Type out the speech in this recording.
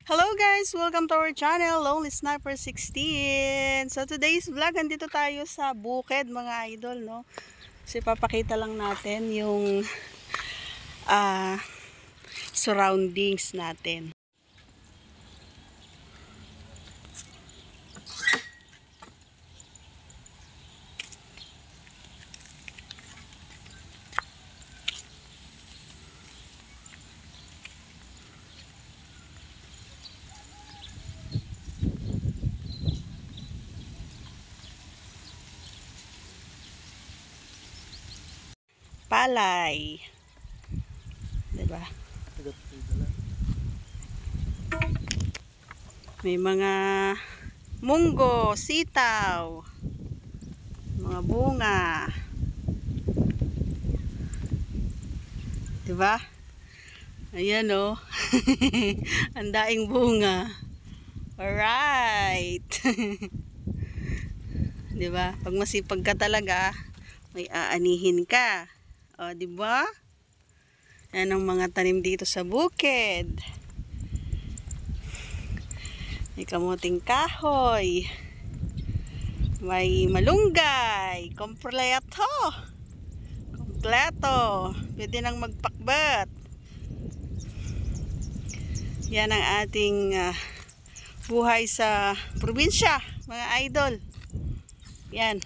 Hello guys! Welcome to our channel, Lonely Sniper 16. So today's vlog, andito tayo sa bukid mga idol, no? Kasi papakita lang natin yung surroundings natin. Palay. Diba? May mga munggo, sitaw, mga bunga. Diba? Ayan o. Ang daing bunga. Alright. Diba? Pag masipag ka talaga, may aanihin ka. O, diba? Yan ang mga tanim dito sa bukid. May kamuting kahoy. May malunggay. Kompleto. Kompleto. Pwede nang magpakbat. Yan ang ating buhay sa probinsya, mga idol. Yan.